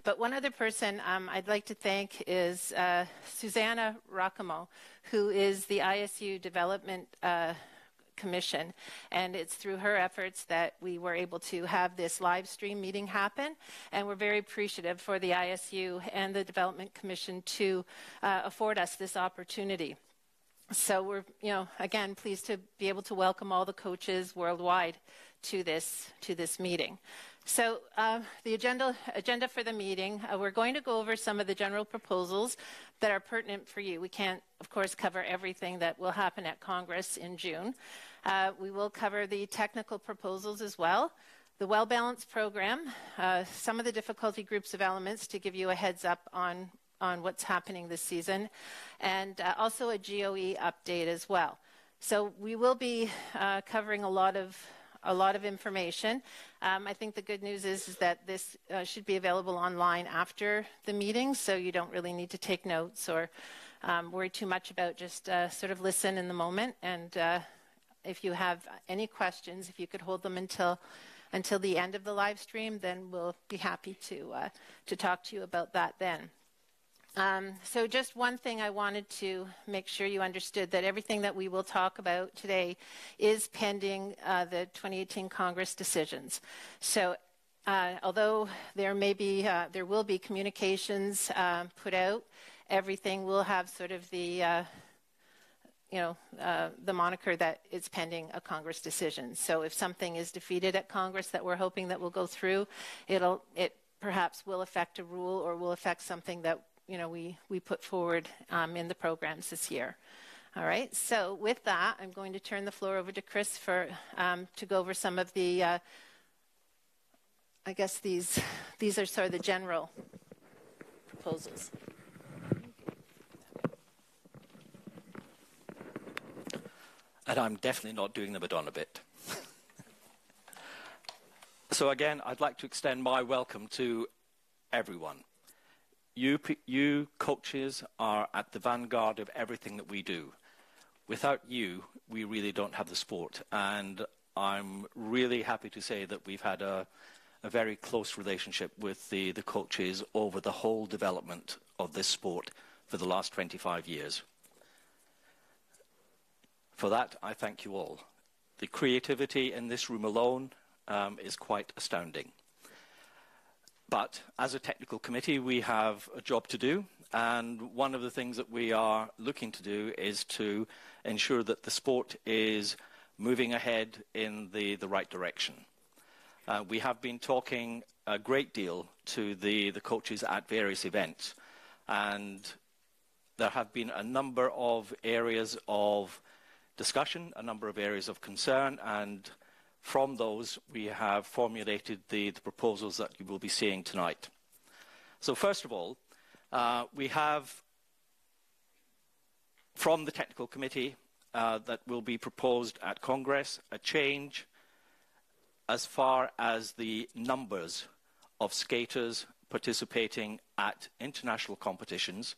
But one other person I'd like to thank is Susanna Roccamo, who is the ISU Development Commission, and it's through her efforts that we were able to have this live stream meeting happen, and we're very appreciative for the ISU and the Development Commission to afford us this opportunity. So we're, again, pleased to be able to welcome all the coaches worldwide to this meeting. So the agenda for the meeting, we're going to go over some of the general proposals that are pertinent for you. We can't, of course, cover everything that will happen at Congress in June. We will cover the technical proposals as well, the well-balanced program, some of the difficulty groups of elements to give you a heads up on what's happening this season, and also a GOE update as well. So we will be covering a lot of information. I think the good news is that this should be available online after the meeting, so you don't really need to take notes or worry too much about, just sort of listen in the moment. And if you have any questions, if you could hold them until the end of the live stream, then we'll be happy to talk to you about that then. So just one thing I wanted to make sure you understood, that everything that we will talk about today is pending the 2018 Congress decisions. So although there will be communications put out, everything will have sort of the moniker that it's pending a Congress decision. So if something is defeated at Congress that we're hoping that will go through, it perhaps will affect a rule or will affect something that we put forward in the programs this year. All right, so with that, I'm going to turn the floor over to Chris to go over some of the, I guess these are sort of the general proposals. And I'm definitely not doing the Madonna bit. So again, I'd like to extend my welcome to everyone. You coaches are at the vanguard of everything that we do. Without you, we really don't have the sport. And I'm really happy to say that we've had a very close relationship with the coaches over the whole development of this sport for the last 25 years. For that, I thank you all. The creativity in this room alone is quite astounding. But as a technical committee, we have a job to do, and one of the things that we are looking to do is to ensure that the sport is moving ahead in the right direction. We have been talking a great deal to the coaches at various events, and there have been a number of areas of discussion, a number of areas of concern, and from those, we have formulated the proposals that you will be seeing tonight. So first of all, we have, from the technical committee that will be proposed at Congress, a change as far as the numbers of skaters participating at international competitions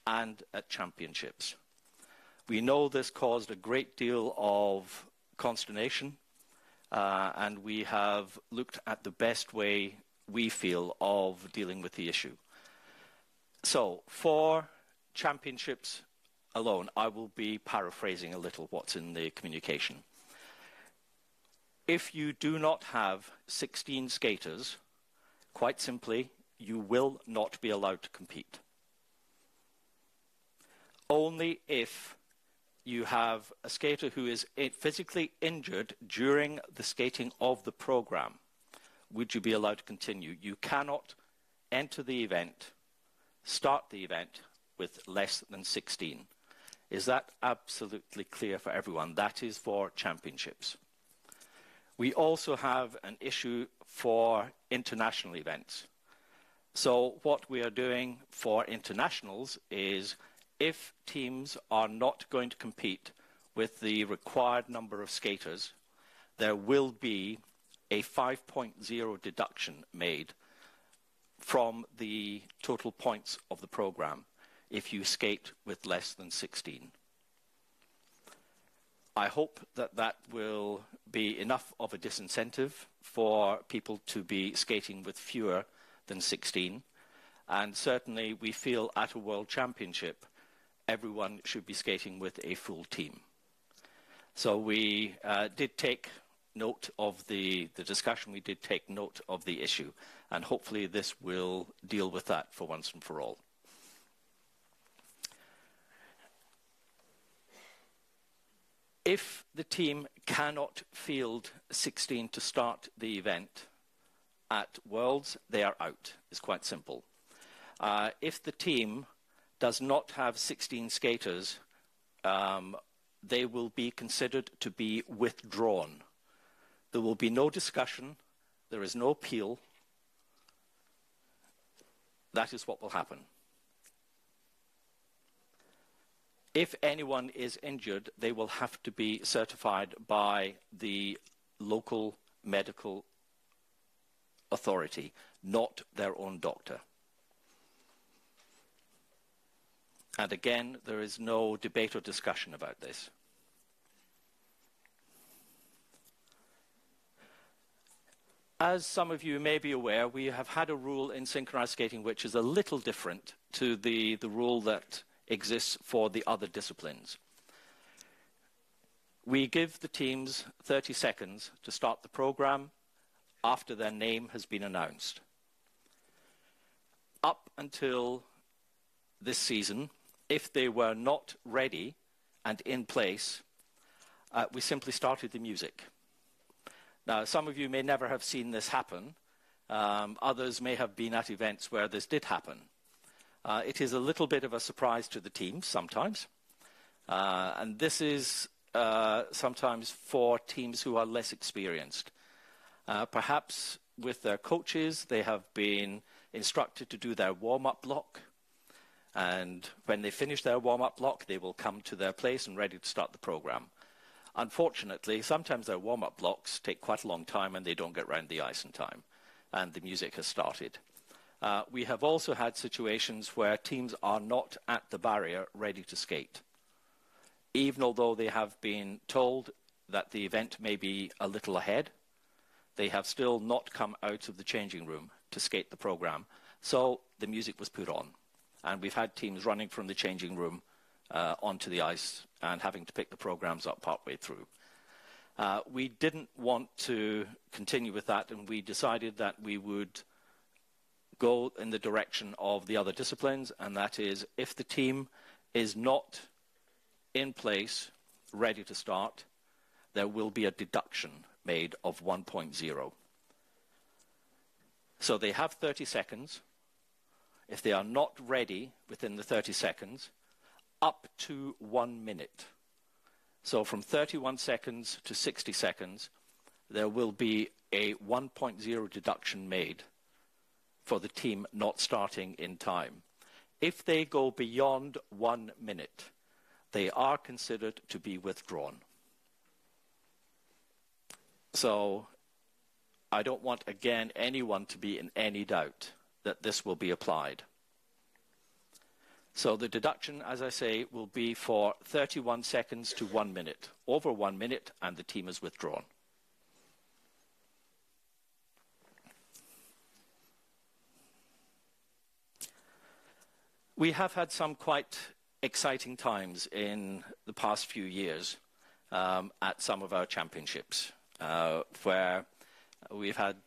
and at championships. We know this caused a great deal of consternation, and we have looked at the best way we feel of dealing with the issue. So for championships alone, I will be paraphrasing a little what's in the communication. If you do not have 16 skaters, quite simply, you will not be allowed to compete. Only if you have a skater who is physically injured during the skating of the program would you be allowed to continue. You cannot enter the event, start the event with less than 16. Is that absolutely clear for everyone? That is for championships. We also have an issue for international events. So what we are doing for internationals is, if teams are not going to compete with the required number of skaters, there will be a 5.0 deduction made from the total points of the program if you skate with less than 16. I hope that that will be enough of a disincentive for people to be skating with fewer than 16, And certainly we feel at a World Championship, everyone should be skating with a full team. So we did take note of the discussion, we did take note of the issue, and hopefully this will deal with that for once and for all. If the team cannot field 16 to start the event at Worlds, they are out. It's quite simple. If the team does not have 16 skaters, they will be considered to be withdrawn. There will be no discussion. There is no appeal. That is what will happen. If anyone is injured, they will have to be certified by the local medical authority, not their own doctor. And again, there is no debate or discussion about this. As some of you may be aware, we have had a rule in synchronized skating which is a little different to the rule that exists for the other disciplines. We give the teams 30 seconds to start the program after their name has been announced. Up until this season, if they were not ready and in place, we simply started the music. Now, some of you may never have seen this happen. Others may have been at events where this did happen. It is a little bit of a surprise to the teams sometimes. And this is sometimes for teams who are less experienced. Perhaps with their coaches, they have been instructed to do their warm-up block. And when they finish their warm-up block, they will come to their place and ready to start the program. Unfortunately, sometimes their warm-up blocks take quite a long time and they don't get round the ice in time. And the music has started. We have also had situations where teams are not at the barrier ready to skate. Even although they have been told that the event may be a little ahead, they have still not come out of the changing room to skate the program. So the music was put on. And we've had teams running from the changing room onto the ice and having to pick the programs up partway through. We didn't want to continue with that, and we decided that we would go in the direction of the other disciplines, and that is if the team is not in place, ready to start, there will be a deduction made of 1.0. So they have 30 seconds. If they are not ready within the 30 seconds, up to 1 minute. So from 31 seconds to 60 seconds, there will be a 1.0 deduction made for the team not starting in time. If they go beyond 1 minute, they are considered to be withdrawn. So I don't want, again, anyone to be in any doubt that this will be applied. So the deduction, as I say, will be for 31 seconds to 1 minute. Over 1 minute, and the team is withdrawn. We have had some quite exciting times in the past few years at some of our championships, where we've had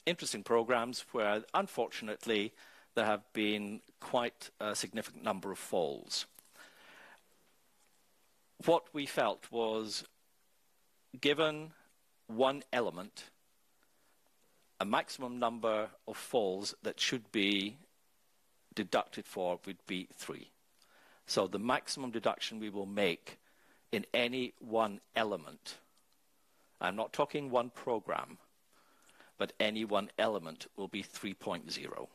interesting programs where, unfortunately, there have been quite a significant number of falls. What we felt was, given one element, a maximum number of falls that should be deducted for would be 3. So the maximum deduction we will make in any one element, I'm not talking one program, but any one element will be 3.0.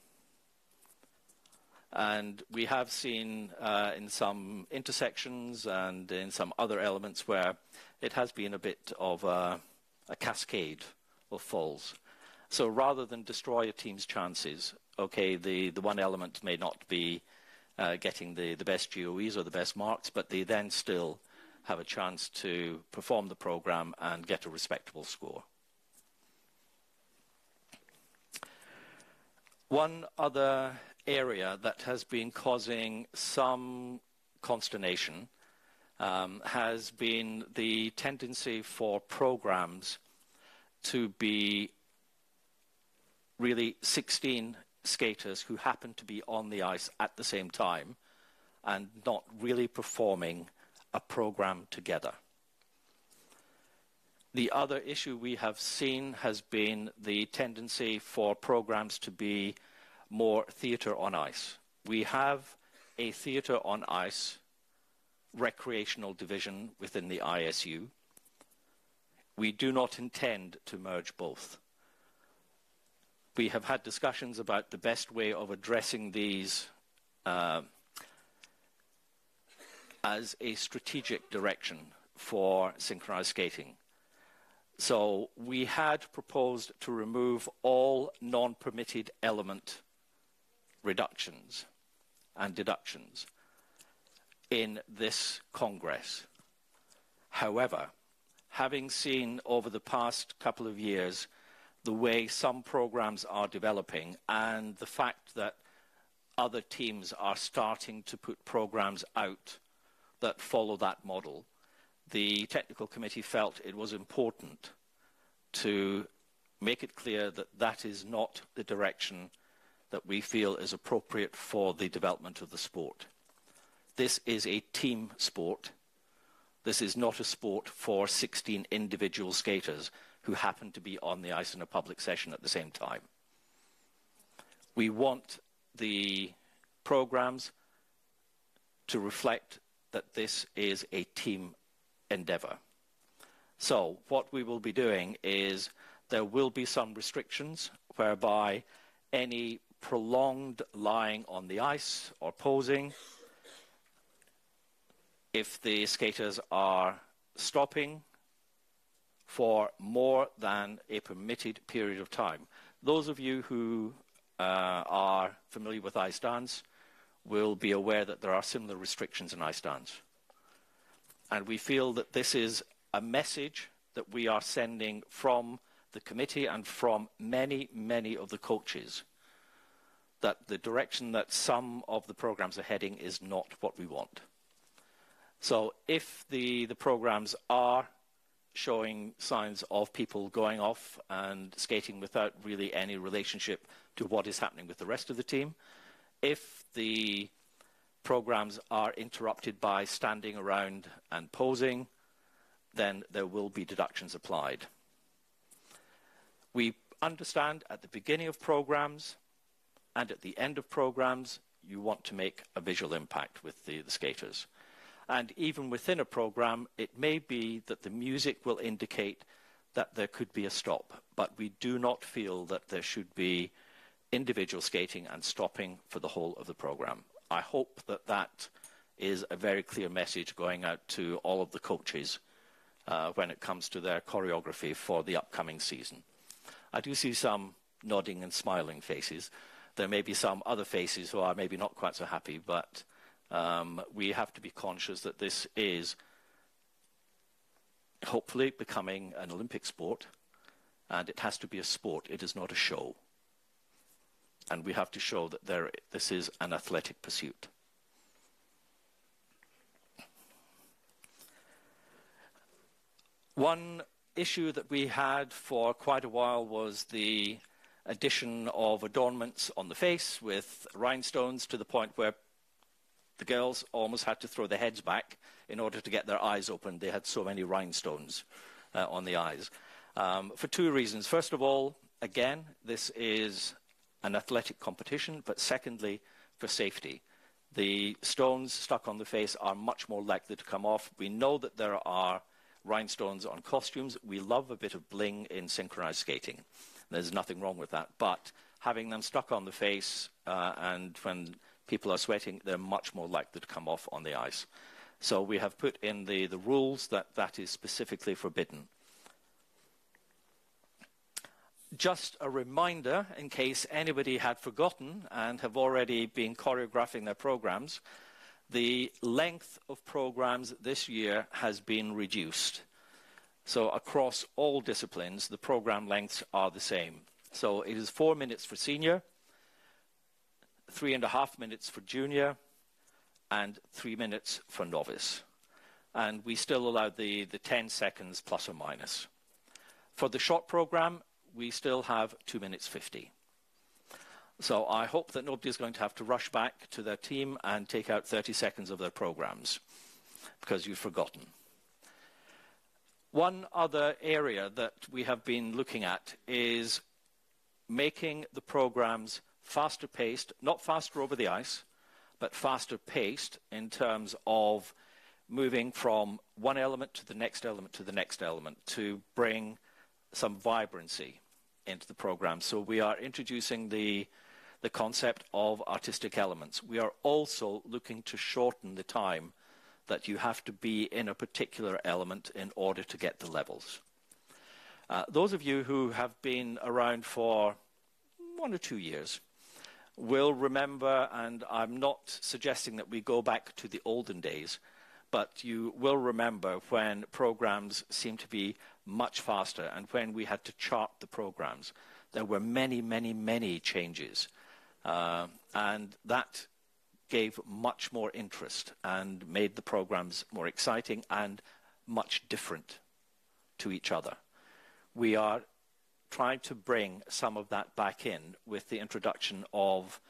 And we have seen in some intersections and in some other elements where it has been a bit of a cascade of falls. So rather than destroy a team's chances, okay, the one element may not be getting the best GOEs or the best marks, but they then still have a chance to perform the program and get a respectable score. One other area that has been causing some consternation has been the tendency for programs to be really 16 skaters who happen to be on the ice at the same time and not really performing a program together. The other issue we have seen has been the tendency for programs to be more theatre on ice. We have a theatre on ice recreational division within the ISU. We do not intend to merge both. We have had discussions about the best way of addressing these as a strategic direction for synchronized skating. So we had proposed to remove all non-permitted element reductions and deductions in this Congress. However, having seen over the past couple of years the way some programs are developing and the fact that other teams are starting to put programs out that follow that model, the technical committee felt it was important to make it clear that that is not the direction that we feel is appropriate for the development of the sport. This is a team sport. This is not a sport for 16 individual skaters who happen to be on the ice in a public session at the same time. We want the programs to reflect that this is a team endeavor. So what we will be doing is there will be some restrictions whereby any prolonged lying on the ice or posing, if the skaters are stopping for more than a permitted period of time. Those of you who are familiar with ice dance will be aware that there are similar restrictions in ice dance. And we feel that this is a message that we are sending from the committee and from many, many of the coaches, that the direction that some of the programs are heading is not what we want. So if the programs are showing signs of people going off and skating without really any relationship to what is happening with the rest of the team, if the programs are interrupted by standing around and posing, then there will be deductions applied. We understand at the beginning of programs and at the end of programs, you want to make a visual impact with the skaters. And even within a program, it may be that the music will indicate that there could be a stop, but we do not feel that there should be individual skating and stopping for the whole of the program. I hope that that is a very clear message going out to all of the coaches when it comes to their choreography for the upcoming season. I do see some nodding and smiling faces. There may be some other faces who are maybe not quite so happy, but we have to be conscious that this is hopefully becoming an Olympic sport, and it has to be a sport. It is not a show. And we have to show that this is an athletic pursuit. One issue that we had for quite a while was the addition of adornments on the face with rhinestones, to the point where the girls almost had to throw their heads back in order to get their eyes open. They had so many rhinestones on the eyes. For two reasons. First of all, again, this is an athletic competition, but secondly, for safety. The stones stuck on the face are much more likely to come off. We know that there are rhinestones on costumes. We love a bit of bling in synchronized skating. There's nothing wrong with that, but having them stuck on the face and when people are sweating, they're much more likely to come off on the ice. So we have put in the rules that that is specifically forbidden. Just a reminder, in case anybody had forgotten and have already been choreographing their programs, the length of programs this year has been reduced. So across all disciplines, the program lengths are the same. So it is 4 minutes for senior, 3.5 minutes for junior, and 3 minutes for novice. And we still allow the 10 seconds plus or minus. For the short program, we still have 2 minutes 50. So I hope that nobody's going to have to rush back to their team and take out 30 seconds of their programs because you've forgotten. One other area that we have been looking at is making the programs faster paced, not faster over the ice, but faster paced in terms of moving from one element to the next element to the next element to bring some vibrancy into the program. So we are introducing the concept of artistic elements. We are also looking to shorten the time that you have to be in a particular element in order to get the levels. Those of you who have been around for 1 or 2 years will remember, and I'm not suggesting that we go back to the olden days, but you will remember when programs seemed to be much faster and when we had to chart the programs. There were many, many, many changes, and that gave much more interest and made the programs more exciting and much different to each other. We are trying to bring some of that back in with the introduction of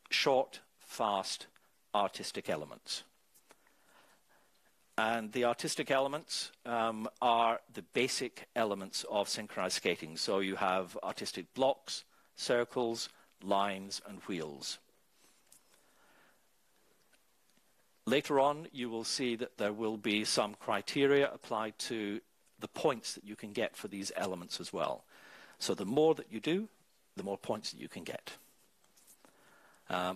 short, fast, artistic elements. And the artistic elements are the basic elements of synchronized skating. So you have artistic blocks, circles, lines, and wheels. Later on, you will see that there will be some criteria applied to the points that you can get for these elements as well. So the more that you do, the more points that you can get.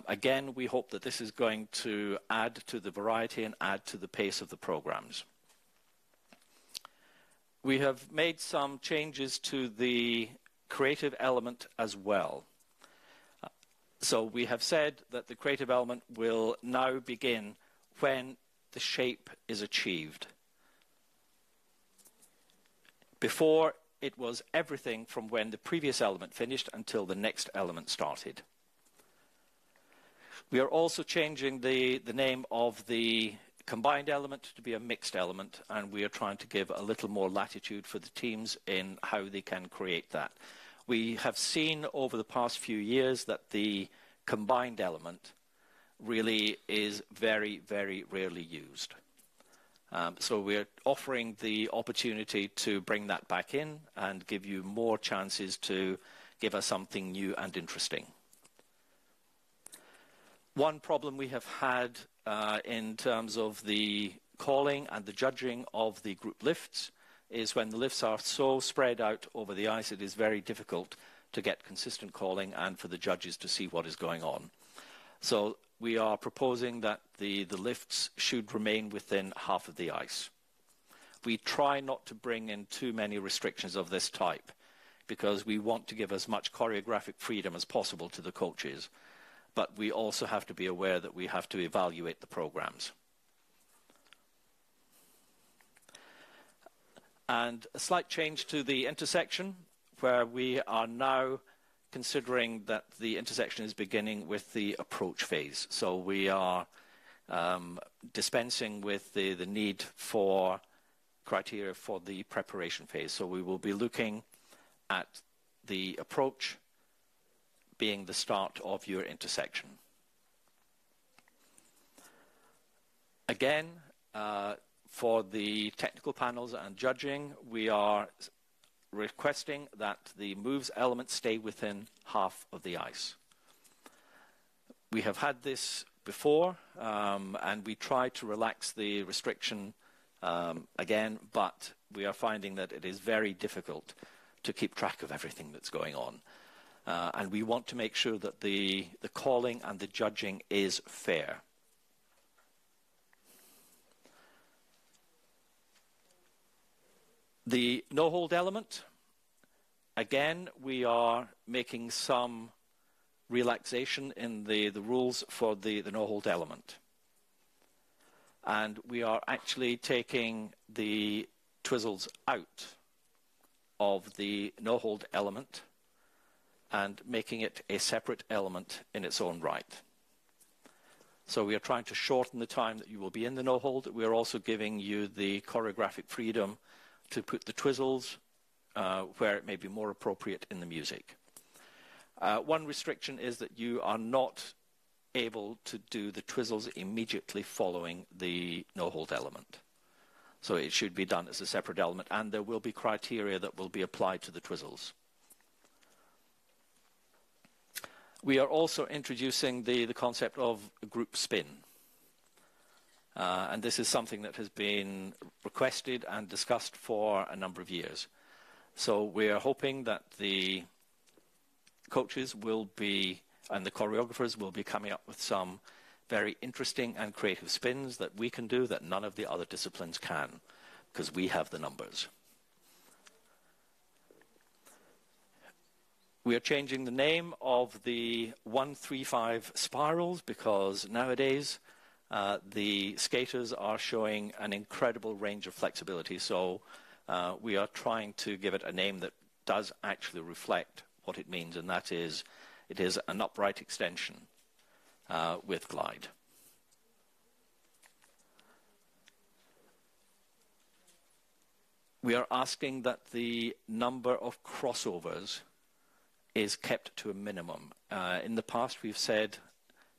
Again, we hope that this is going to add to the variety and add to the pace of the programs. We have made some changes to the creative element as well. So we have said that the creative element will now begin when the shape is achieved. Before, it was everything from when the previous element finished until the next element started. We are also changing the name of the combined element to be a mixed element, and we are trying to give a little more latitude for the teams in how they can create that. We have seen over the past few years that the combined element really is very, very rarely used. So we're offering the opportunity to bring that back in and give you more chances to give us something new and interesting. One problem we have had in terms of the calling and the judging of the group lifts is when the lifts are so spread out over the ice, it is very difficult to get consistent calling and for the judges to see what is going on. So we are proposing that the lifts should remain within half of the ice. We try not to bring in too many restrictions of this type because we want to give as much choreographic freedom as possible to the coaches, but we also have to be aware that we have to evaluate the programs. And a slight change to the intersection, where we are now considering that the intersection is beginning with the approach phase. So we are dispensing with the need for criteria for the preparation phase. So we will be looking at the approach being the start of your intersection. Again, for the technical panels and judging, we are requesting that the moves element stay within half of the ice. We have had this before, and we tried to relax the restriction again, but we are finding that it is very difficult to keep track of everything that's going on. And we want to make sure that the calling and the judging is fair. The no-hold element, again, we are making some relaxation in the rules for the no-hold element. And we are actually taking the TWIZZLes out of the no-hold element and making it a separate element in its own right. So we are trying to shorten the time that you will be in the no-hold. We are also giving you the choreographic freedom to put the twizzles where it may be more appropriate in the music. One restriction is that you are not able to do the twizzles immediately following the no-hold element. So it should be done as a separate element, and there will be criteria that will be applied to the twizzles. We are also introducing the concept of a group spin. And this is something that has been requested and discussed for a number of years. So we are hoping that the coaches will be, and the choreographers will be coming up with some very interesting and creative spins that we can do that none of the other disciplines can, because we have the numbers. We are changing the name of the 135 spirals because nowadays the skaters are showing an incredible range of flexibility. So we are trying to give it a name that does actually reflect what it means, and that is, it is an upright extension with glide. We are asking that the number of crossovers is kept to a minimum. In the past, we've said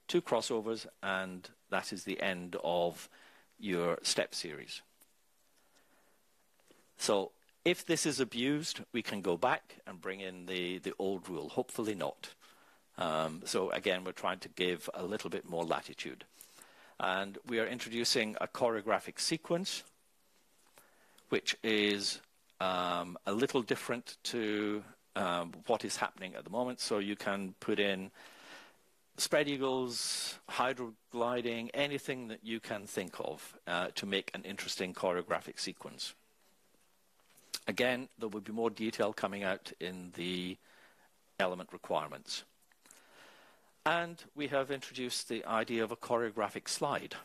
2 crossovers, and that is the end of your step series. So if this is abused, we can go back and bring in the old rule. Hopefully not. So again, we're trying to give a little bit more latitude. And we are introducing a choreographic sequence, which is a little different to what is happening at the moment. So you can put in spread eagles, hydrogliding, anything that you can think of to make an interesting choreographic sequence. Again, there will be more detail coming out in the element requirements. And we have introduced the idea of a choreographic slide.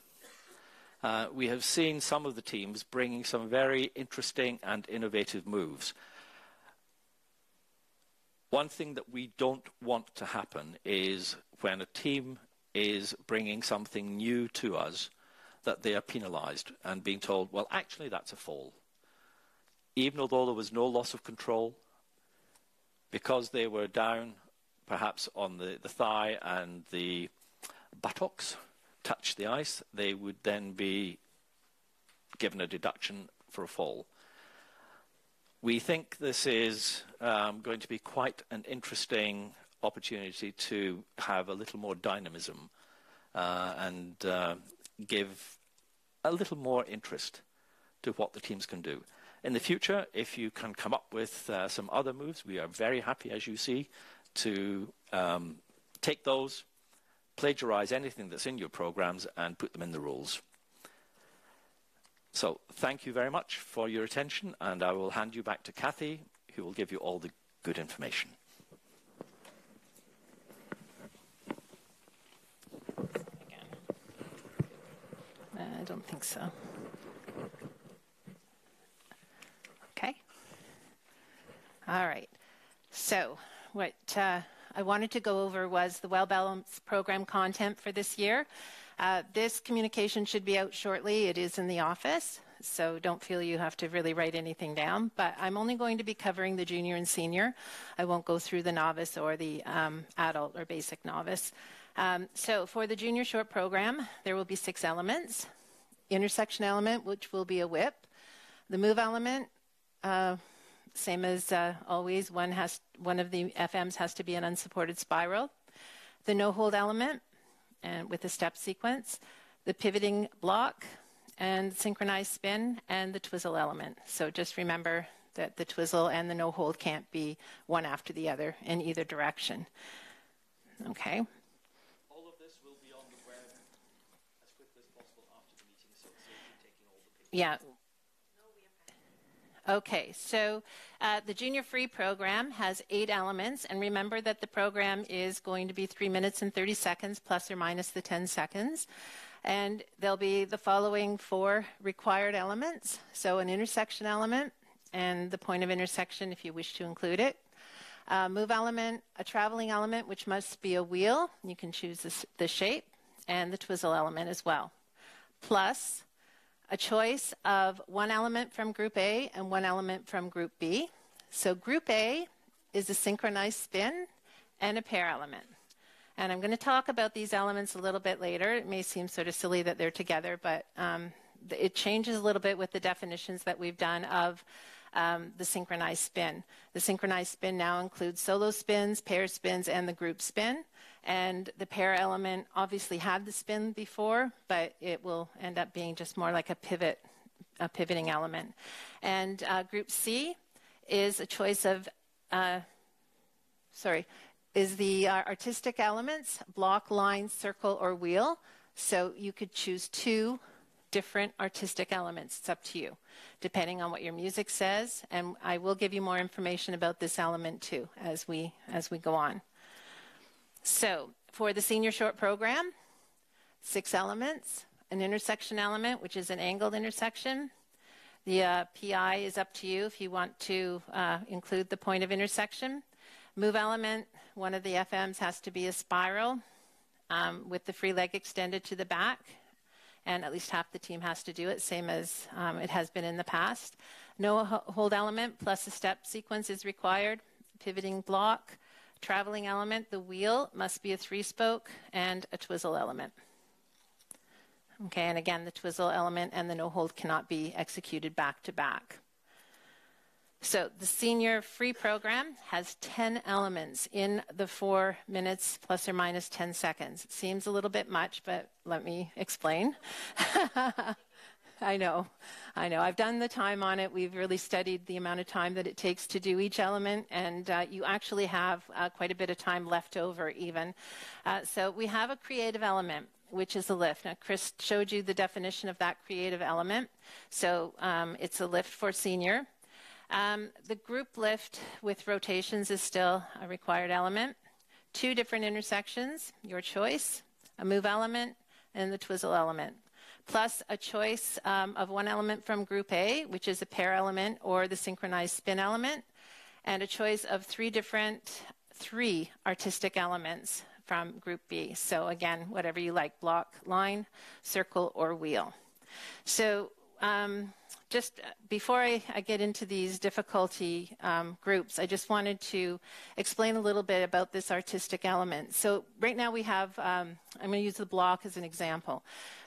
We have seen some of the teams bringing some very interesting and innovative moves. One thing that we don't want to happen is when a team is bringing something new to us, that they are penalized and being told, well, actually, that's a fall. Even although there was no loss of control, because they were down perhaps on the thigh and the buttocks touched the ice, they would then be given a deduction for a fall. We think this is going to be quite an interesting opportunity to have a little more dynamism and give a little more interest to what the teams can do. In the future, if you can come up with some other moves, we are very happy, as you see, to take those, plagiarize anything that's in your programs, and put them in the rules. So thank you very much for your attention, and I will hand you back to Kathy, who will give you all the good information. Again. I don't think so. Okay. All right. So what I wanted to go over was the well-balanced program content for this year. This communication should be out shortly. It is in the office, so don't feel you have to really write anything down. But I'm only going to be covering the junior and senior. I won't go through the novice or the adult or basic novice. So for the junior short program, there will be 6 elements. Intersection element, which will be a whip. The move element, same as always, one of the FMs has to be an unsupported spiral. The no-hold element, and with the step sequence, the pivoting block, and synchronized spin, and the TWIZZLE element. So just remember that the TWIZZLE and the no-hold can't be one after the other in either direction. Okay. All of this will be on the web as quickly as possible after the meeting, so you're taking all the pictures. Yeah. Okay, so the Junior Free program has 8 elements, and remember that the program is going to be 3 minutes and 30 seconds, plus or minus the 10 seconds. And there'll be the following 4 required elements. So an intersection element, and the point of intersection if you wish to include it. Move element, a traveling element, which must be a wheel. You can choose the shape, and the TWIZZLE element as well. Plus a choice of one element from Group A and one element from Group B. So Group A is a synchronized spin and a pair element. And I'm going to talk about these elements a little bit later. It may seem sort of silly that they're together, but it changes a little bit with the definitions that we've done of the synchronized spin. The synchronized spin now includes solo spins, pair spins, and the group spin. And the pair element obviously had the spin before, but it will end up being just more like a pivoting element. And Group C is a choice of, is the artistic elements, block, line, circle, or wheel. So you could choose two different artistic elements. It's up to you, depending on what your music says. And I will give you more information about this element too as we go on. So for the senior short program, 6 elements, an intersection element, which is an angled intersection. The PI is up to you if you want to include the point of intersection. Move element, one of the FMs has to be a spiral with the free leg extended to the back, and at least half the team has to do it, same as it has been in the past. No hold element plus a step sequence is required. Pivoting block, traveling element, the wheel must be a 3-spoke, and a TWIZZLE element. Okay, and again, the TWIZZLE element and the no hold cannot be executed back to back. So the senior free program has 10 elements in the 4 minutes plus or minus 10 seconds. It seems a little bit much, but let me explain. I know. I've done the time on it. We've really studied the amount of time that it takes to do each element, and you actually have quite a bit of time left over even. So we have a creative element, which is a lift. Now, Chris showed you the definition of that creative element. So it's a lift for senior. The group lift with rotations is still a required element. 2 different intersections, your choice, a move element, and the TWIZZLE element. Plus a choice of one element from Group A, which is a pair element or the synchronized spin element, and a choice of 3 artistic elements from Group B. So again, whatever you like, block, line, circle, or wheel. So just before I get into these difficulty groups, I just wanted to explain a little bit about this artistic element. So right now we have, I'm going to use the block as an example.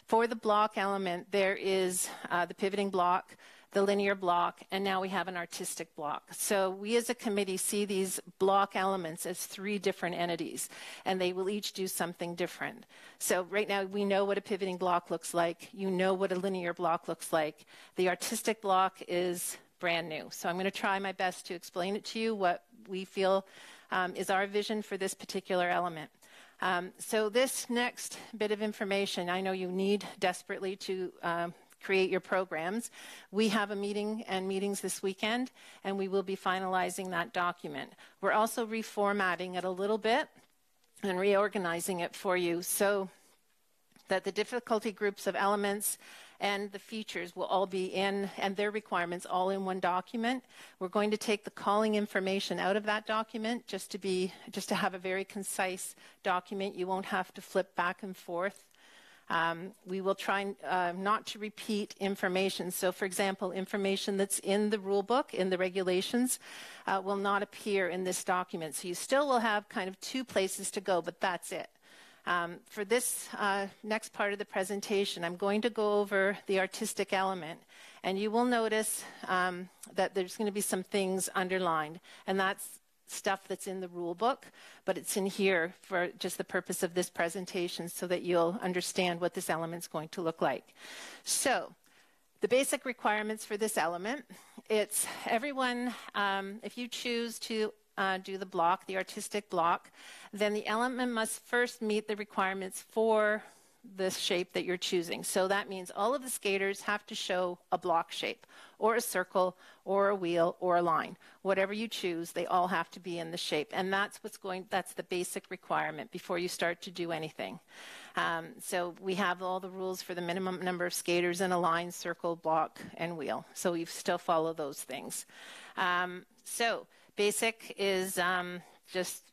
For the block element, there is the pivoting block, the linear block, and now we have an artistic block. So we as a committee see these block elements as 3 different entities, and they will each do something different. So right now we know what a pivoting block looks like. You know what a linear block looks like. The artistic block is brand new. So I'm going to try my best to explain it to you, what we feel is our vision for this particular element. So this next bit of information, I know you need desperately to create your programs. We have a meeting and meetings this weekend, and we will be finalizing that document. We're also reformatting it a little bit and reorganizing it for you so that the difficulty groups of elements and the features will all be in, and their requirements all in one document. We're going to take the calling information out of that document just to have a very concise document. You won't have to flip back and forth. We will try not to repeat information. So, for example, information that's in the rule book, in the regulations, will not appear in this document. So you still will have kind of 2 places to go, but that's it. For this next part of the presentation, I'm going to go over the artistic element, and you will notice that there's going to be some things underlined, and that's stuff that's in the rule book, but it's in here for just the purpose of this presentation so that you'll understand what this element's going to look like. So the basic requirements for this element, it's everyone, if you choose to do the block, the artistic block, then the element must first meet the requirements for the shape that you're choosing. So that means all of the skaters have to show a block shape or a circle or a wheel or a line. Whatever you choose, they all have to be in the shape. And that's that's the basic requirement before you start to do anything. So we have all the rules for the minimum number of skaters in a line, circle, block, and wheel. So we still follow those things. So Basic is just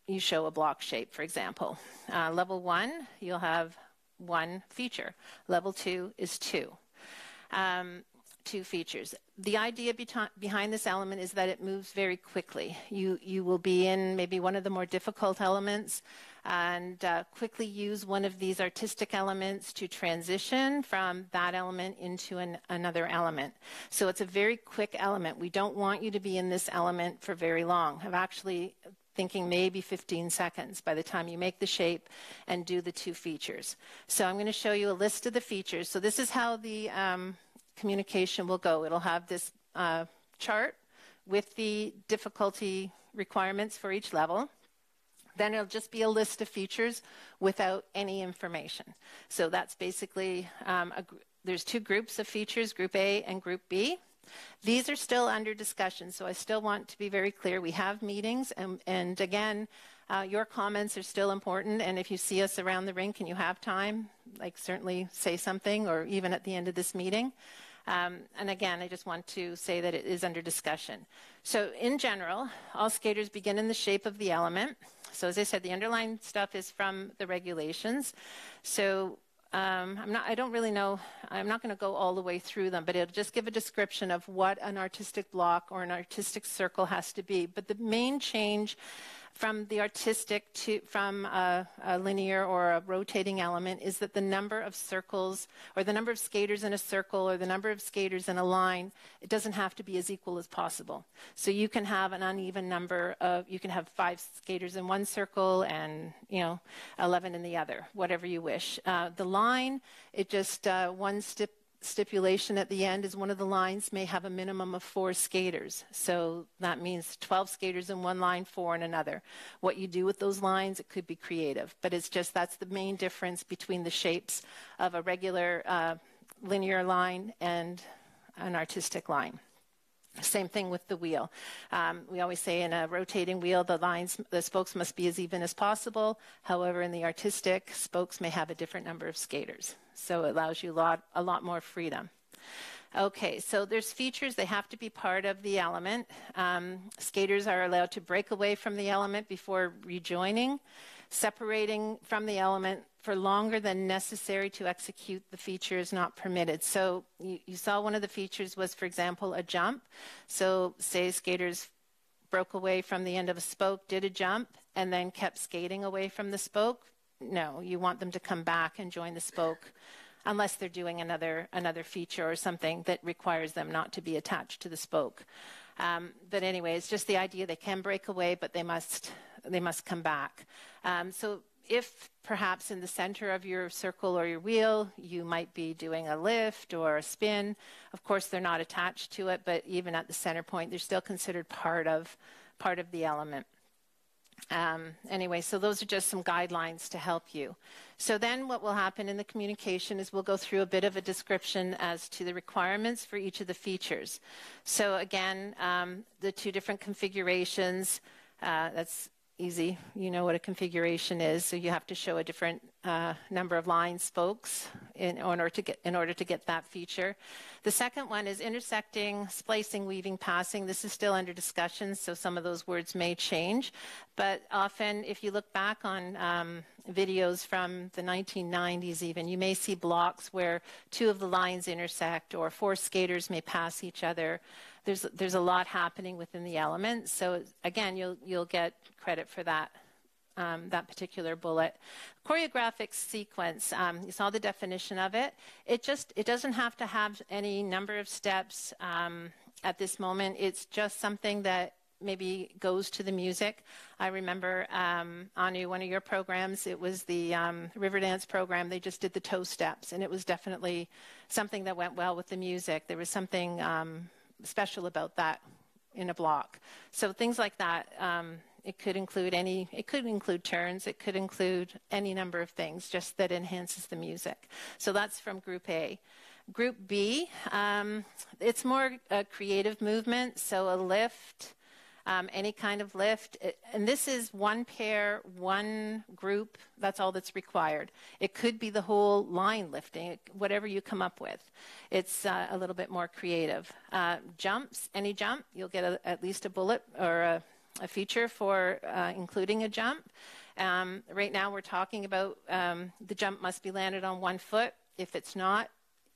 you show a block shape, for example. Level 1, you'll have 1 feature. Level 2 is 2. 2 features. The idea behind this element is that it moves very quickly. You will be in maybe one of the more difficult elements and quickly use one of these artistic elements to transition from that element into another element. So it's a very quick element. We don't want you to be in this element for very long. I'm actually thinking maybe 15 seconds by the time you make the shape and do the 2 features. So I'm going to show you a list of the features. So this is how the communication will go. It'll have this chart with the difficulty requirements for each level. Then it'll just be a list of features without any information. So that's basically, there's 2 groups of features, Group A and Group B. These are still under discussion, so I still want to be very clear. We have meetings, and again, your comments are still important, and if you see us around the rink and you have time, like certainly say something, or even at the end of this meeting. And again, I just want to say that it is under discussion. So in general, all skaters begin in the shape of the element. So as I said, the underlying stuff is from the regulations. So I'm not going to go all the way through them, but it'll just give a description of what an artistic block or an artistic circle has to be. But the main change from the artistic from a linear or a rotating element is that the number of circles or the number of skaters in a circle or the number of skaters in a line, it doesn't have to be as equal as possible. So you can have an uneven number of, you can have 5 skaters in one circle and 11 in the other, whatever you wish. The line, it just one stipulation at the end is one of the lines may have a minimum of 4 skaters. So that means 12 skaters in one line, 4 in another. What you do with those lines, it could be creative, but it's just that's the main difference between the shapes of a regular linear line and an artistic line. Same thing with the wheel. We always say in a rotating wheel, the spokes must be as even as possible. However, in the artistic, spokes may have a different number of skaters. So it allows you a lot more freedom. Okay, so there's features. They have to be part of the element. Skaters are allowed to break away from the element before rejoining. Separating from the element for longer than necessary to execute the feature is not permitted. So you saw one of the features was, for example, a jump. So say skaters broke away from the end of a spoke, did a jump, and then kept skating away from the spoke. No, you want them to come back and join the spoke unless they're doing another feature or something that requires them not to be attached to the spoke. But anyway, it's just the idea they can break away, but they must come back. So if perhaps in the center of your circle or your wheel, you might be doing a lift or a spin. Of course, they're not attached to it, but even at the center point, they're still considered part of the element. Anyway, so those are just some guidelines to help you. So then what will happen in the communication is we'll go through a bit of a description as to the requirements for each of the features. So again, the 2 different configurations, that's easy. You know what a configuration is. So you have to show a different number of line spokes in order to get that feature. The second one is intersecting, splicing, weaving, passing. This is still under discussion, so some of those words may change. But often, if you look back on videos from the 1990s even, you may see blocks where 2 of the lines intersect or 4 skaters may pass each other. There's a lot happening within the element. So again, you'll get credit for that. That particular bullet. Choreographic sequence, you saw the definition of it. It doesn't have to have any number of steps at this moment. It's just something that maybe goes to the music. I remember, Anu, one of your programs, it was the river dance program. They just did the toe steps, and it was definitely something that went well with the music. There was something special about that in a block. So things like that. It could include turns, it could include any number of things just that enhances the music. So that's from Group A. Group B, it's more a creative movement, so a lift, any kind of lift. And this is one pair, one group. That's all that's required. It could be the whole line lifting, whatever you come up with. It's a little bit more creative. Jumps, any jump, you'll get at least a bullet or a feature for including a jump. Right now we're talking about the jump must be landed on 1 foot. If it's not,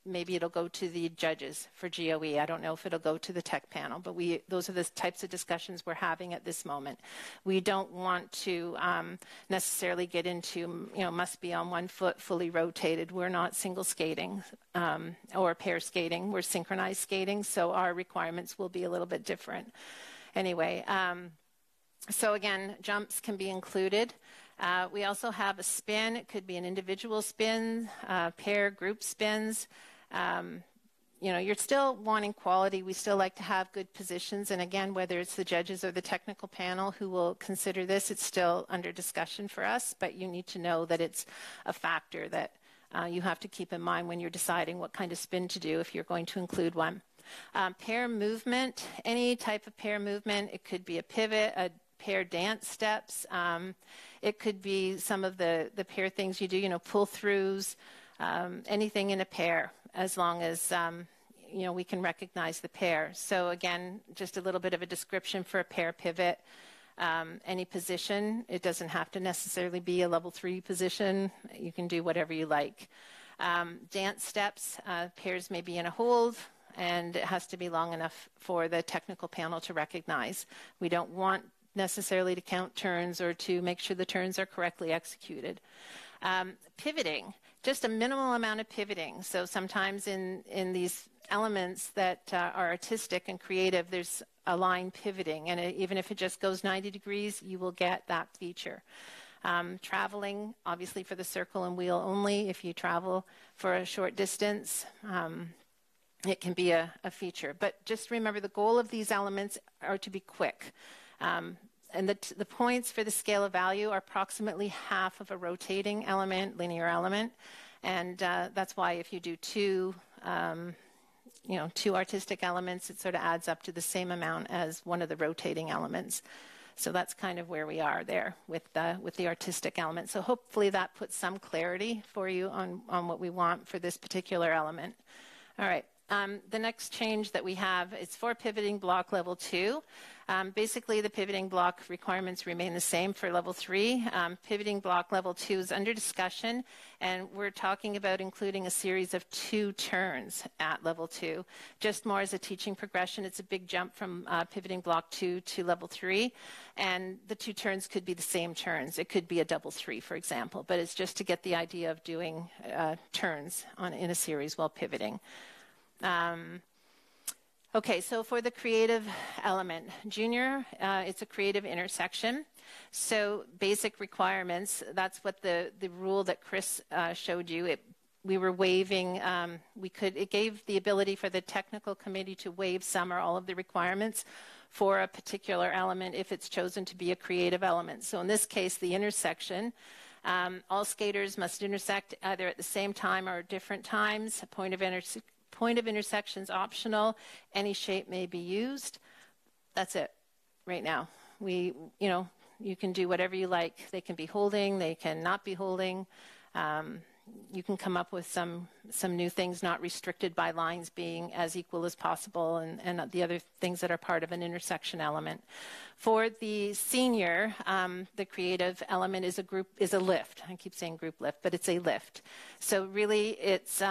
maybe it'll go to the judges for GOE. I don't know if it'll go to the tech panel, but those are the types of discussions we're having at this moment. We don't want to necessarily get into, must be on 1 foot, fully rotated. We're not single skating or pair skating. We're synchronized skating, so our requirements will be a little bit different. Anyway, so again, jumps can be included. We also have a spin. It could be an individual spin, pair, group spins. You're still wanting quality. We still like to have good positions. And again, whether it's the judges or the technical panel who will consider this, it's still under discussion for us. But you need to know that it's a factor that you have to keep in mind when you're deciding what kind of spin to do if you're going to include one. Pair movement, any type of pair movement. It could be a pivot, a pair dance steps. It could be some of the pair things you do, pull-throughs, anything in a pair, as long as, we can recognize the pair. So again, just a little bit of a description for a pair pivot. Any position, it doesn't have to necessarily be a level 3 position. You can do whatever you like. Dance steps, pairs may be in a hold, and it has to be long enough for the technical panel to recognize. We don't want necessarily to count turns or to make sure the turns are correctly executed. Pivoting, just a minimal amount of pivoting. So sometimes in these elements that are artistic and creative, there's a line pivoting, and even if it just goes 90 degrees, you will get that feature. Traveling, obviously for the circle and wheel only. If you travel for a short distance, it can be a feature. But just remember, the goal of these elements are to be quick. And the points for the scale of value are approximately half of a rotating element, linear element. And that's why if you do two artistic elements, it sort of adds up to the same amount as one of the rotating elements. So that's kind of where we are there with the artistic element. So hopefully that puts some clarity for you on what we want for this particular element. All right. The next change that we have is for pivoting block level 2. Basically, the pivoting block requirements remain the same for level 3. Pivoting block level 2 is under discussion, and we're talking about including a series of 2 turns at level 2. Just more as a teaching progression, it's a big jump from pivoting block 2 to level 3, and the 2 turns could be the same turns. It could be a double 3, for example, but it's just to get the idea of doing turns in a series while pivoting. Okay, so for the creative element, junior, it's a creative intersection. So basic requirements, that's what the rule that Chris showed you. We were waiving, it gave the ability for the technical committee to waive some or all of the requirements for a particular element if it's chosen to be a creative element. So in this case, the intersection, all skaters must intersect either at the same time or different times. A point of intersection is optional. Any shape may be used. That's it right now. You can do whatever you like. They can be holding. They can not be holding. You can come up with some new things not restricted by lines being as equal as possible and the other things that are part of an intersection element. For the senior, the creative element is a lift. I keep saying group lift, but it's a lift. So really it's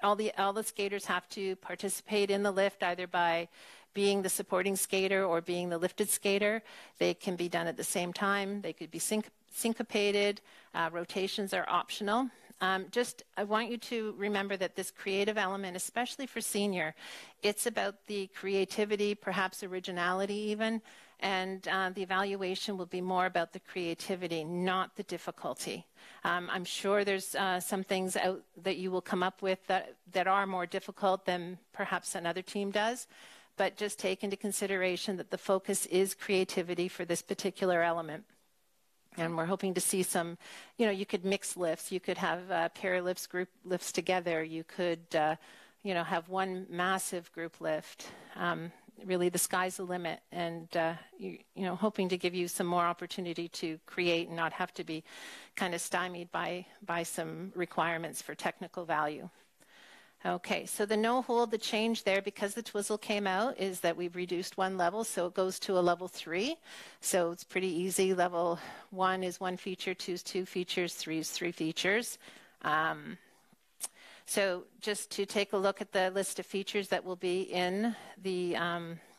all the skaters have to participate in the lift either by being the supporting skater or being the lifted skater. They can be done at the same time. They could be syncopated. Rotations are optional. I want you to remember that this creative element, especially for senior, it's about the creativity, perhaps originality even, and the evaluation will be more about the creativity, not the difficulty. I'm sure there's some things out that you will come up with that are more difficult than perhaps another team does, but just take into consideration that the focus is creativity for this particular element. And we're hoping to see some, you could mix lifts. You could have pair lifts, group lifts together. You could, have one massive group lift. really the sky's the limit, and you know, hoping to give you some more opportunity to create and not have to be kind of stymied by some requirements for technical value. Okay, so the no hold, the change there, because the TWIZZLE came out, is that we've reduced one level, so it goes to a level 3. So it's pretty easy. Level 1 is 1 feature, 2 is 2 features, 3 is 3 features. So just to take a look at the list of features that will be in the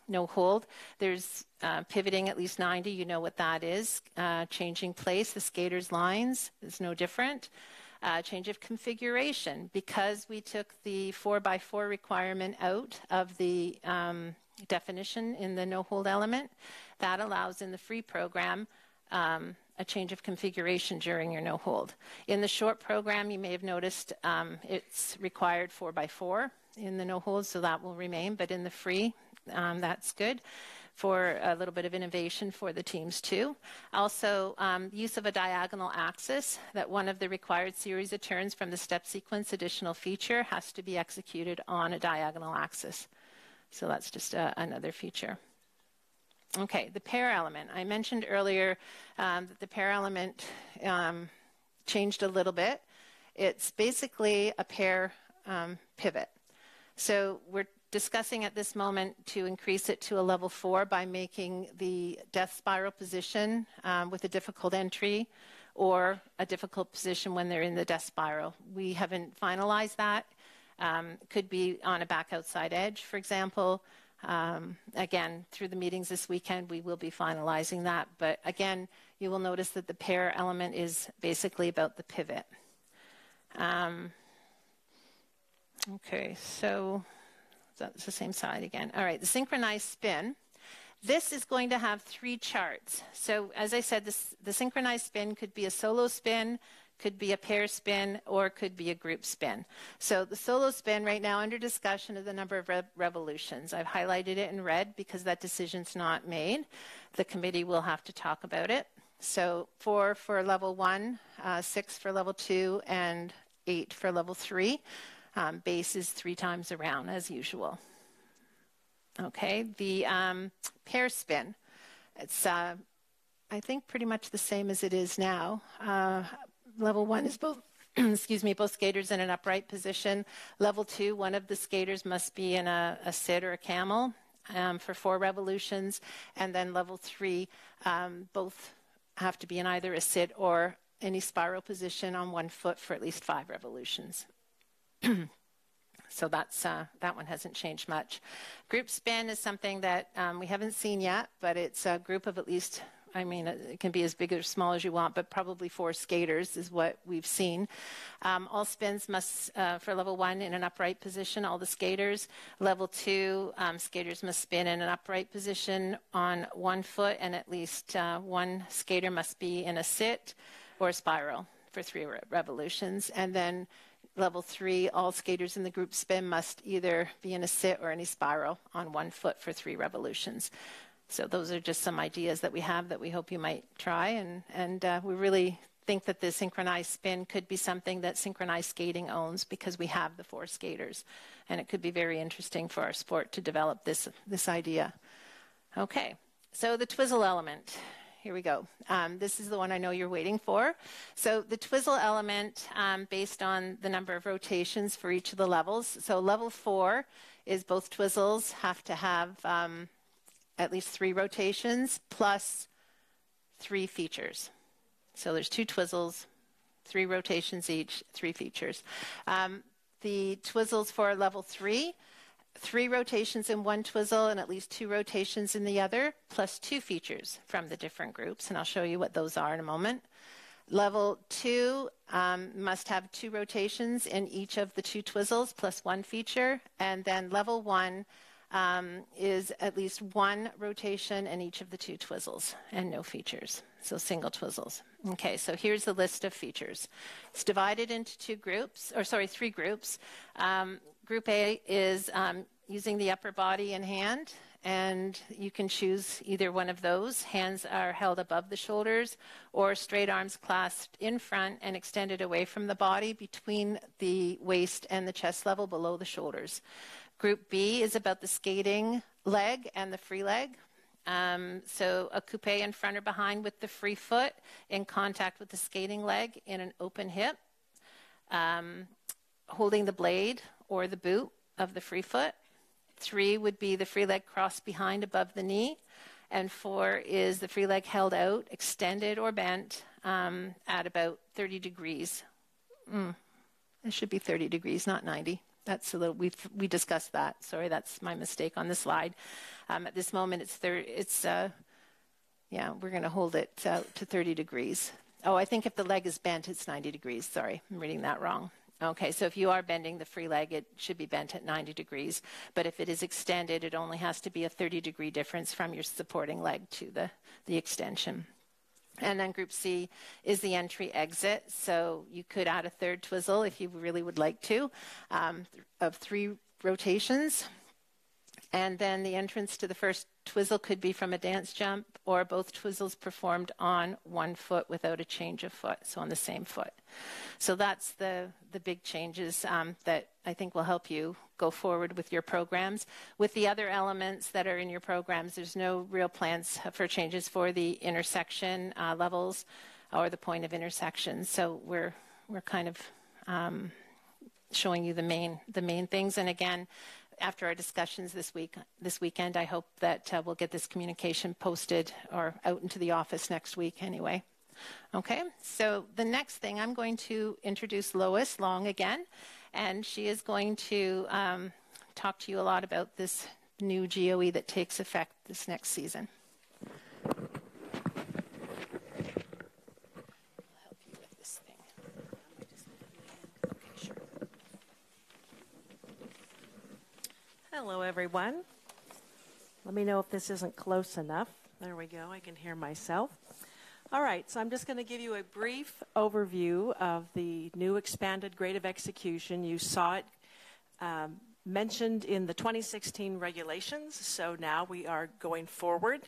no hold, there's pivoting at least 90, you know what that is. Changing place, the skater's lines is no different. Change of configuration, because we took the 4x4 requirement out of the definition in the no hold element, that allows in the free program a change of configuration during your no hold. In the short program, you may have noticed it's required 4x4 in the no hold, so that will remain, but in the free, that's good for a little bit of innovation for the teams too. Also, use of a diagonal axis, that one of the required series of turns from the step sequence additional feature has to be executed on a diagonal axis. So that's just another feature. Okay, the pair element. I mentioned earlier that the pair element changed a little bit. It's basically a pair pivot. So we're discussing at this moment to increase it to a level 4 by making the death spiral position with a difficult entry or a difficult position when they're in the death spiral. We haven't finalized that. Could be on a back outside edge, for example. Again, through the meetings this weekend, we will be finalizing that. But again, you will notice that the pair element is basically about the pivot. Okay, so that's the same side again. All right, the synchronized spin. This is going to have 3 charts. So as I said, the synchronized spin could be a solo spin, could be a pair spin, or could be a group spin. So the solo spin right now under discussion is the number of revolutions. I've highlighted it in red because that decision's not made. The committee will have to talk about it. So 4 for level 1, 6 for level 2, and 8 for level 3. Base is 3 times around as usual. Okay, the pair spin. It's, I think, pretty much the same as it is now. Level 1 is both, excuse me, both skaters in an upright position. Level 2, one of the skaters must be in a sit or a camel for 4 revolutions. And then level 3, both have to be in either a sit or any spiral position on 1 foot for at least 5 revolutions. So that's that one hasn't changed much. Group spin is something that we haven't seen yet, but it's a group of at least, I mean, it can be as big or small as you want, but probably 4 skaters is what we've seen. All spins must, for level 1, in an upright position, all the skaters. Level 2, skaters must spin in an upright position on 1 foot, and at least 1 skater must be in a sit or a spiral for 3 revolutions. And then level 3, all skaters in the group spin must either be in a sit or any spiral on 1 foot for 3 revolutions. So those are just some ideas that we have that we hope you might try. And we really think that the synchronized spin could be something that synchronized skating owns because we have the 4 skaters. And it could be very interesting for our sport to develop this idea. Okay, so the TWIZZLE element. Here we go. This is the one I know you're waiting for. So the TWIZZLE element, based on the number of rotations for each of the levels. So level 4 is both TWIZZLEs have to have at least 3 rotations plus 3 features. So there's 2 TWIZZLes, 3 rotations each, 3 features. The TWIZZLes for level 3, 3 rotations in 1 TWIZZLE and at least 2 rotations in the other, plus 2 features from the different groups, and I'll show you what those are in a moment. Level 2 must have 2 rotations in each of the 2 TWIZZLes plus 1 feature, and then level 1 is at least 1 rotation in each of the 2 TWIZZLes and no features, so single TWIZZLes. Okay, so here's the list of features. It's divided into 3 groups. Group A is using the upper body and hand, and you can choose either one of those. Hands are held above the shoulders, or straight arms clasped in front and extended away from the body between the waist and the chest level below the shoulders. Group B is about the skating leg and the free leg. So a coupe in front or behind with the free foot in contact with the skating leg in an open hip, holding the blade or the boot of the free foot. 3 would be the free leg crossed behind above the knee. And 4 is the free leg held out, extended or bent at about 30 degrees. It should be 30 degrees, not 90. That's a little, we discussed that. Sorry, that's my mistake on the slide. At this moment, yeah, we're going to hold it to 30 degrees. Oh, I think if the leg is bent, it's 90 degrees. Sorry, I'm reading that wrong. Okay, so if you are bending the free leg, it should be bent at 90 degrees. But if it is extended, it only has to be a 30-degree difference from your supporting leg to the extension. And then group C is the entry-exit. So you could add a third twizzle if you really would like to, of 3 rotations. And then the entrance to the first twizzle could be from a dance jump or both twizzles performed on one foot without a change of foot, so on the same foot. So that's the big changes that I think will help you go forward with your programs. With the other elements that are in your programs, there's no real plans for changes for the intersection levels or the point of intersection. So we're kind of showing you the main things. And again, after our discussions this weekend, I hope that we'll get this communication posted or out into the office next week anyway. Okay, so the next thing, I'm going to introduce Lois Long again, and she is going to talk to you a lot about this new GOE that takes effect this next season. Hello, everyone. Let me know if this isn't close enough. There we go. I can hear myself. All right, so I'm just going to give you a brief overview of the new expanded grade of execution. You saw it mentioned in the 2016 regulations, so now we are going forward.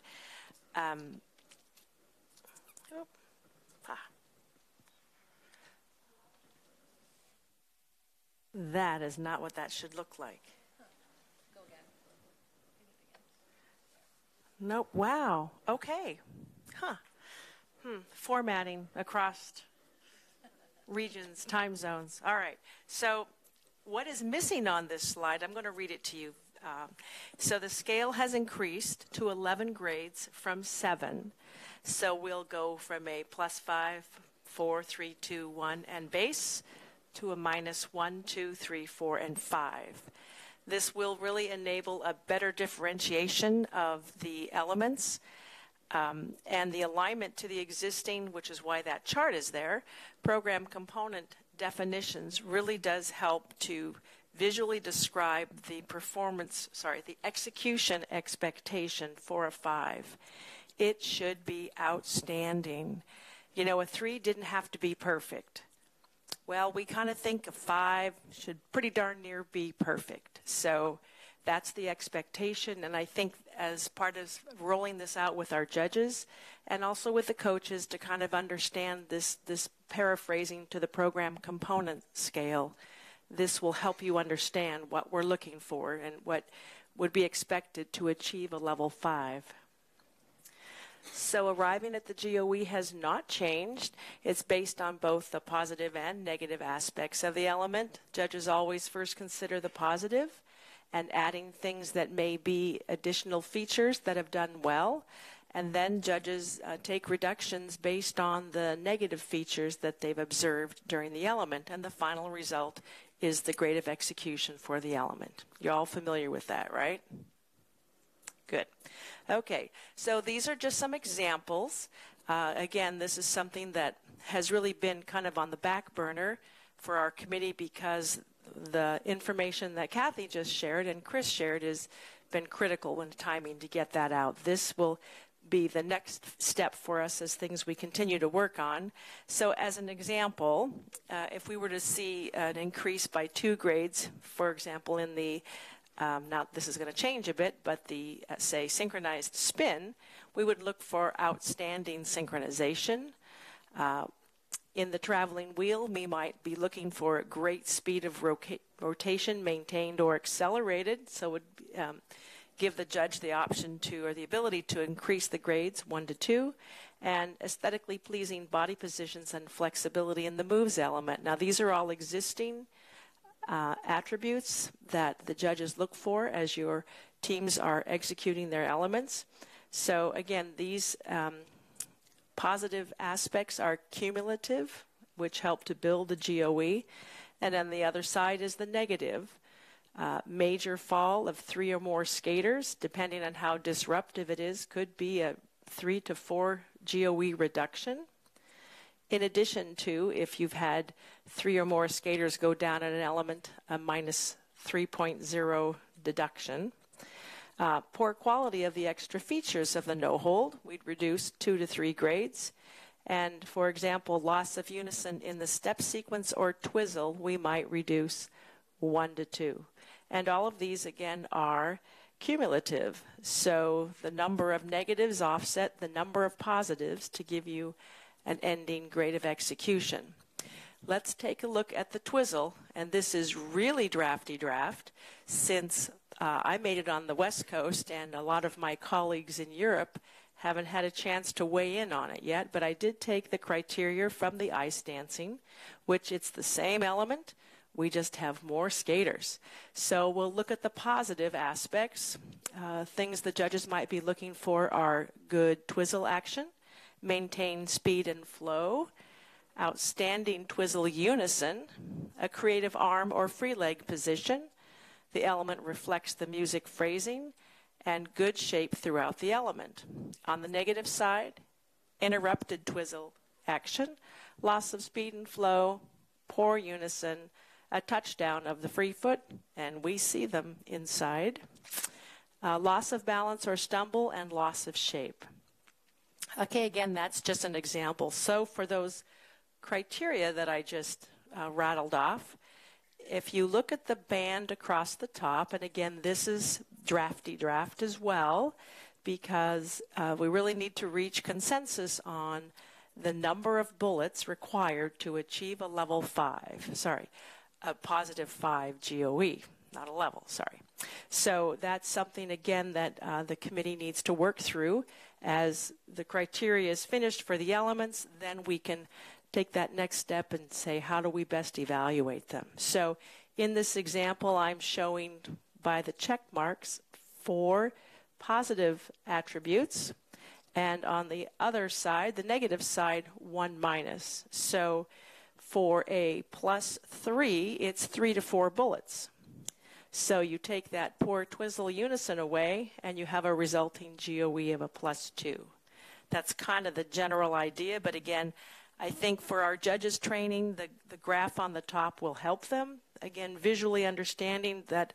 That is not what that should look like. Nope. Wow. Okay. Huh. Formatting across regions, time zones. All right. So what is missing on this slide, I'm going to read it to you. So the scale has increased to 11 grades from 7. So we'll go from a +5, 4, 3, 2, 1, and base to a -1, 2, 3, 4, and 5. This will really enable a better differentiation of the elements and the alignment to the existing, which is why that chart is there, program component definitions really does help to visually describe the the execution expectation for a 5. It should be outstanding. You know, a 3 didn't have to be perfect. Well, we kind of think a 5 should pretty darn near be perfect. So that's the expectation. And I think as part of rolling this out with our judges and also with the coaches to kind of understand this paraphrasing to the program component scale, this will help you understand what we're looking for and what would be expected to achieve a level 5. So arriving at the GOE has not changed. It's based on both the positive and negative aspects of the element. Judges always first consider the positive and adding things that may be additional features that have done well. And then judges take reductions based on the negative features that they've observed during the element. And the final result is the grade of execution for the element. You're all familiar with that, right? Good. Okay, so these are just some examples. Again, this is something that has really been kind of on the back burner for our committee because the information that Kathy just shared and Chris shared has been critical when timing to get that out. This will be the next step for us as things we continue to work on. So as an example, if we were to see an increase by 2 grades, for example, in the now this is going to change a bit, but the, say, synchronized spin, we would look for outstanding synchronization. In the traveling wheel, we might be looking for great speed of rotation maintained or accelerated, so would give the judge the option to, or the ability to, increase the grades 1 to 2, and aesthetically pleasing body positions and flexibility in the moves element. Now, these are all existing attributes that the judges look for as your teams are executing their elements. So again, these positive aspects are cumulative, which help to build the GOE, and on the other side is the negative. Major fall of 3 or more skaters, depending on how disruptive it is, could be a 3 to 4 GOE reduction. In addition to, if you've had 3 or more skaters go down in an element, a minus 3.0 deduction. Poor quality of the extra features of the no-hold, we'd reduce 2 to 3 grades. And for example, loss of unison in the step sequence or TWIZZLE, we might reduce 1 to 2. And all of these, again, are cumulative. So the number of negatives offset the number of positives to give you an ending grade of execution. Let's take a look at the TWIZZLE, and this is really drafty draft, since I made it on the West Coast, and a lot of my colleagues in Europe haven't had a chance to weigh in on it yet, but I did take the criteria from the ice dancing, which it's the same element, we just have more skaters. So we'll look at the positive aspects. Things the judges might be looking for are good TWIZZLE action, maintain speed and flow, outstanding TWIZZLE unison, a creative arm or free leg position, the element reflects the music phrasing, and good shape throughout the element. On the negative side, interrupted TWIZZLE action, loss of speed and flow, poor unison, a touchdown of the free foot, and we see them inside, loss of balance or stumble, and loss of shape. Okay, again, that's just an example. So for those criteria that I just rattled off, if you look at the band across the top, and again, this is drafty draft as well, because we really need to reach consensus on the number of bullets required to achieve a level 5, a positive 5 GOE, not a level, sorry. So that's something, again, that the committee needs to work through. As the criteria is finished for the elements, then we can take that next step and say, how do we best evaluate them? So in this example, I'm showing by the check marks 4 positive attributes, and on the other side, the negative side, 1 minus. So for a +3, it's 3 to 4 bullets. So you take that poor TWIZZLE unison away, and you have a resulting GOE of a +2. That's kind of the general idea, but again, I think for our judges training, the graph on the top will help them. Again, visually understanding that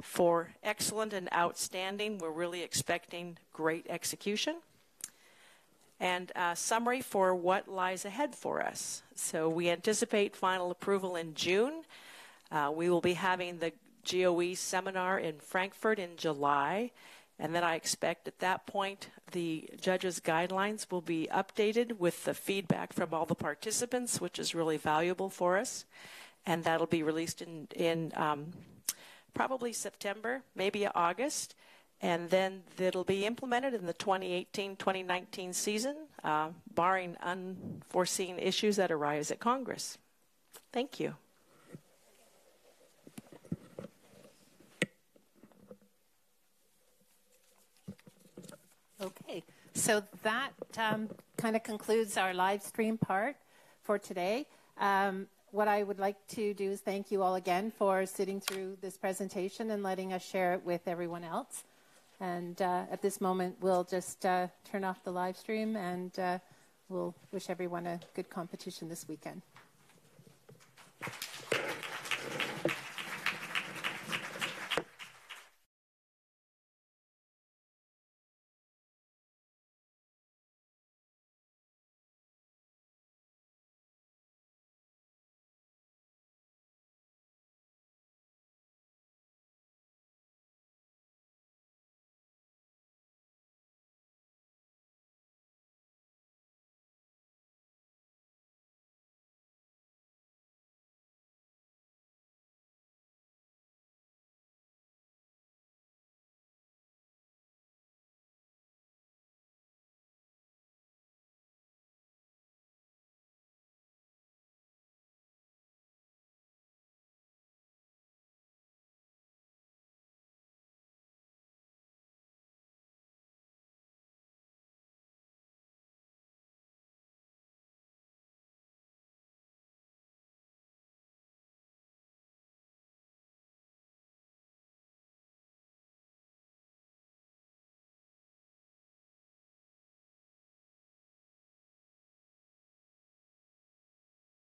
for excellent and outstanding, we're really expecting great execution. And a summary for what lies ahead for us. So we anticipate final approval in June. We will be having the GOE seminar in Frankfurt in July, and then I expect at that point the judges' guidelines will be updated with the feedback from all the participants, which is really valuable for us, and that'll be released in probably September, maybe August, and then it'll be implemented in the 2018-2019 season, barring unforeseen issues that arise at Congress. Thank you. Okay, so that kind of concludes our live stream part for today. What I would like to do is thank you all again for sitting through this presentation and letting us share it with everyone else. And at this moment, we'll just turn off the live stream, and we'll wish everyone a good competition this weekend.